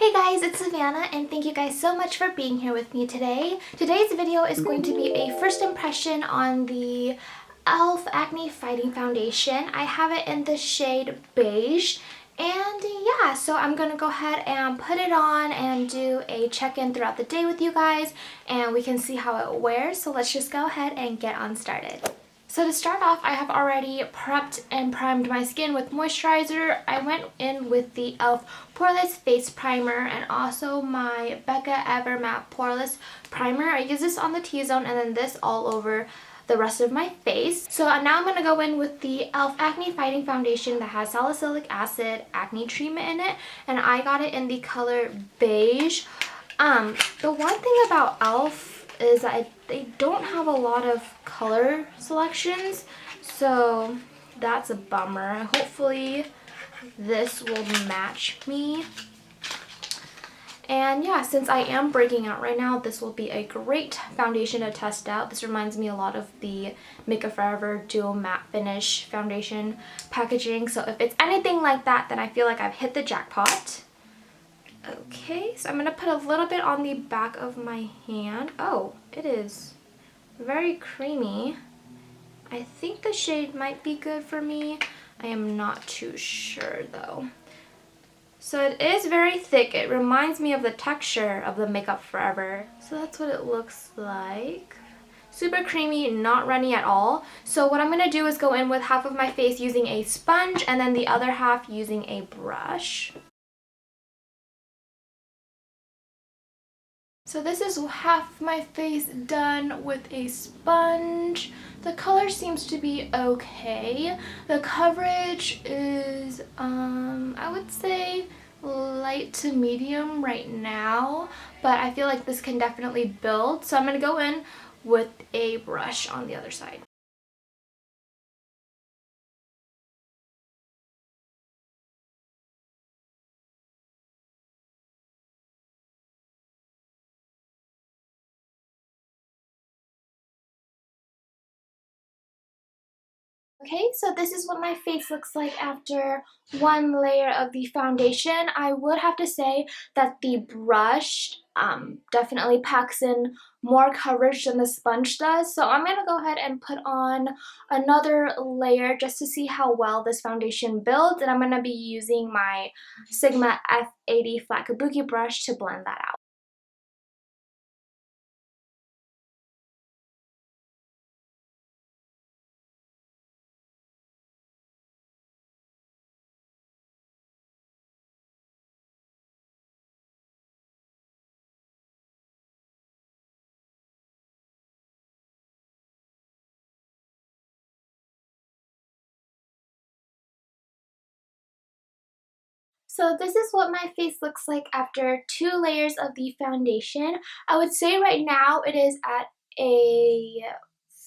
Hey guys, it's Savannah and thank you guys so much for being here with me today. Today's video is going to be a first impression on the e.l.f. Acne Fighting Foundation. I have it in the shade beige. And yeah, so I'm going to go ahead and put it on and do a check-in throughout the day with you guys. And we can see how it wears. So let's just go ahead and get on started. So to start off, I have already prepped and primed my skin with moisturizer. I went in with the e.l.f. Poreless Face Primer and also my Becca Ever Matte Poreless Primer. I use this on the T-zone and then this all over the rest of my face. So now I'm going to go in with the e.l.f. Acne Fighting Foundation that has salicylic acid acne treatment in it. And I got it in the color beige. The one thing about e.l.f. is that they don't have a lot of color selections, so that's a bummer. Hopefully this will match me. And yeah, since I am breaking out right now, this will be a great foundation to test out. This reminds me a lot of the Makeup Forever Dual Matte Finish foundation packaging, so if it's anything like that, then I feel like I've hit the jackpot. Okay, so I'm going to put a little bit on the back of my hand. Oh, it is very creamy. I think the shade might be good for me. I am not too sure though. So it is very thick. It reminds me of the texture of the Makeup Forever. So that's what it looks like. Super creamy, not runny at all. So what I'm going to do is go in with half of my face using a sponge and then the other half using a brush. So this is half my face done with a sponge. The color seems to be okay. The coverage is, I would say light to medium right now, but I feel like this can definitely build. So I'm going to go in with a brush on the other side. Okay, so this is what my face looks like after one layer of the foundation. I would have to say that the brush definitely packs in more coverage than the sponge does. So I'm going to go ahead and put on another layer just to see how well this foundation builds. And I'm going to be using my Sigma F80 Flat Kabuki brush to blend that out. So this is what my face looks like after 2 layers of the foundation. I would say right now it is at a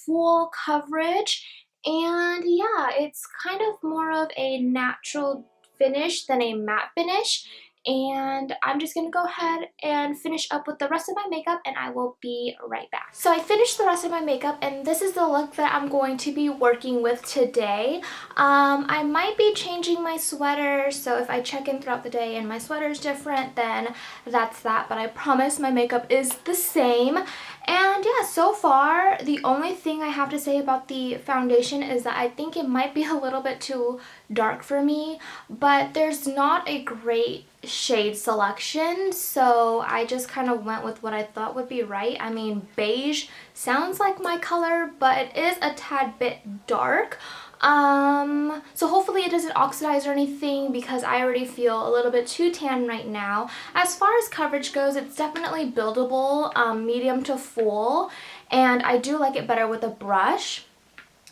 full coverage, and yeah, it's kind of more of a natural finish than a matte finish. And I'm just going to go ahead and finish up with the rest of my makeup and I will be right back. So I finished the rest of my makeup and this is the look that I'm going to be working with today. I might be changing my sweater, so if I check in throughout the day and my sweater is different, then that's that. But I promise my makeup is the same. And yeah, so far, the only thing I have to say about the foundation is that I think it might be a little bit too dark for me, but there's not a great shade selection, so I just kind of went with what I thought would be right. I mean, beige sounds like my color, but it is a tad bit dark. So hopefully it doesn't oxidize or anything because I already feel a little bit too tan right now. As far as coverage goes, it's definitely buildable, medium to full, and I do like it better with a brush.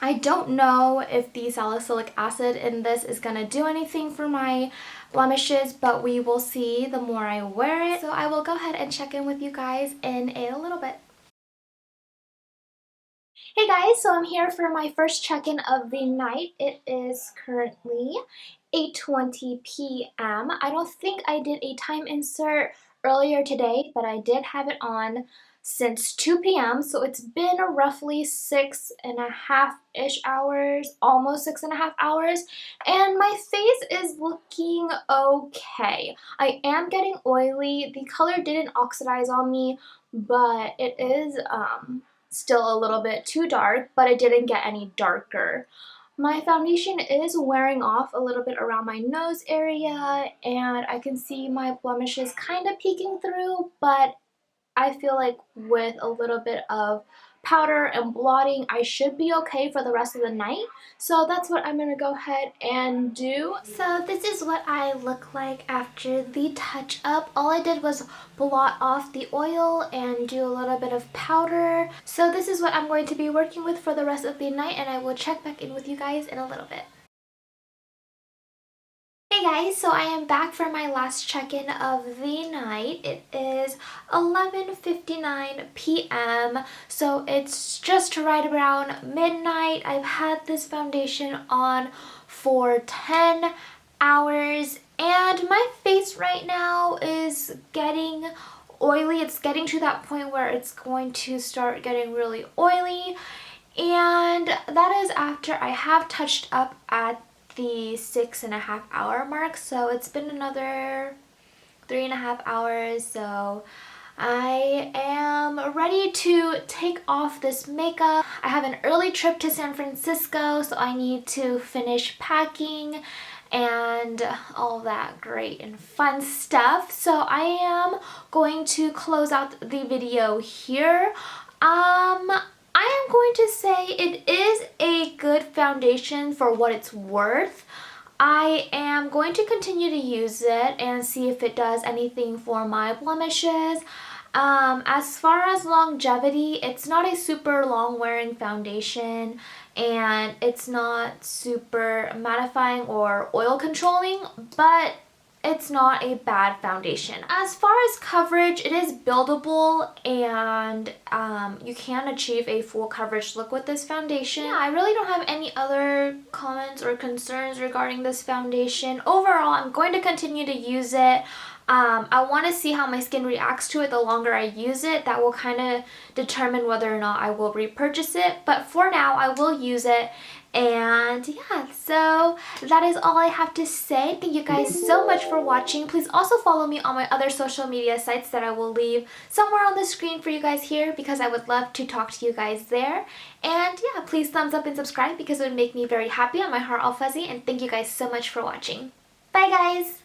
I don't know if the salicylic acid in this is going to do anything for my blemishes, but we will see the more I wear it. So I will go ahead and check in with you guys in a little bit. Hey guys, so I'm here for my first check-in of the night. It is currently 8:20 p.m. I don't think I did a time insert earlier today, but I did have it on since 2 p.m. So it's been roughly 6.5-ish hours, almost 6.5 hours, and my face is looking okay. I am getting oily. The color didn't oxidize on me, but it is still a little bit too dark, but it didn't get any darker. My foundation is wearing off a little bit around my nose area, and I can see my blemishes kind of peeking through, but I feel like with a little bit of powder and blotting, I should be okay for the rest of the night. So that's what I'm gonna go ahead and do. So this is what I look like after the touch up. All I did was blot off the oil and do a little bit of powder. So this is what I'm going to be working with for the rest of the night, and I will check back in with you guys in a little bit. Hey guys, so I am back for my last check-in of the night. It is 11:59 p.m. so it's just right around midnight. I've had this foundation on for 10 hours and my face right now is getting oily. It's getting to that point where it's going to start getting really oily, and that is after I have touched up at the 6.5 hour mark. So it's been another 3.5 hours, so I am ready to take off this makeup. I have an early trip to San Francisco, so I need to finish packing and all that great and fun stuff. So I am going to close out the video here. I am going to say it is a good foundation for what it's worth. I am going to continue to use it and see if it does anything for my blemishes. As far as longevity, it's not a super long wearing foundation and it's not super mattifying or oil controlling, but it's not a bad foundation. As far as coverage, it is buildable and you can achieve a full coverage look with this foundation. Yeah, I really don't have any other comments or concerns regarding this foundation. Overall, I'm going to continue to use it. I want to see how my skin reacts to it the longer I use it. That will kind of determine whether or not I will repurchase it. But for now, I will use it. And yeah, so that is all I have to say. Thank you guys so much for watching. Please also follow me on my other social media sites that I will leave somewhere on the screen for you guys here, because I would love to talk to you guys there. And yeah, please thumbs up and subscribe because it would make me very happy and my heart all fuzzy. And thank you guys so much for watching. Bye guys!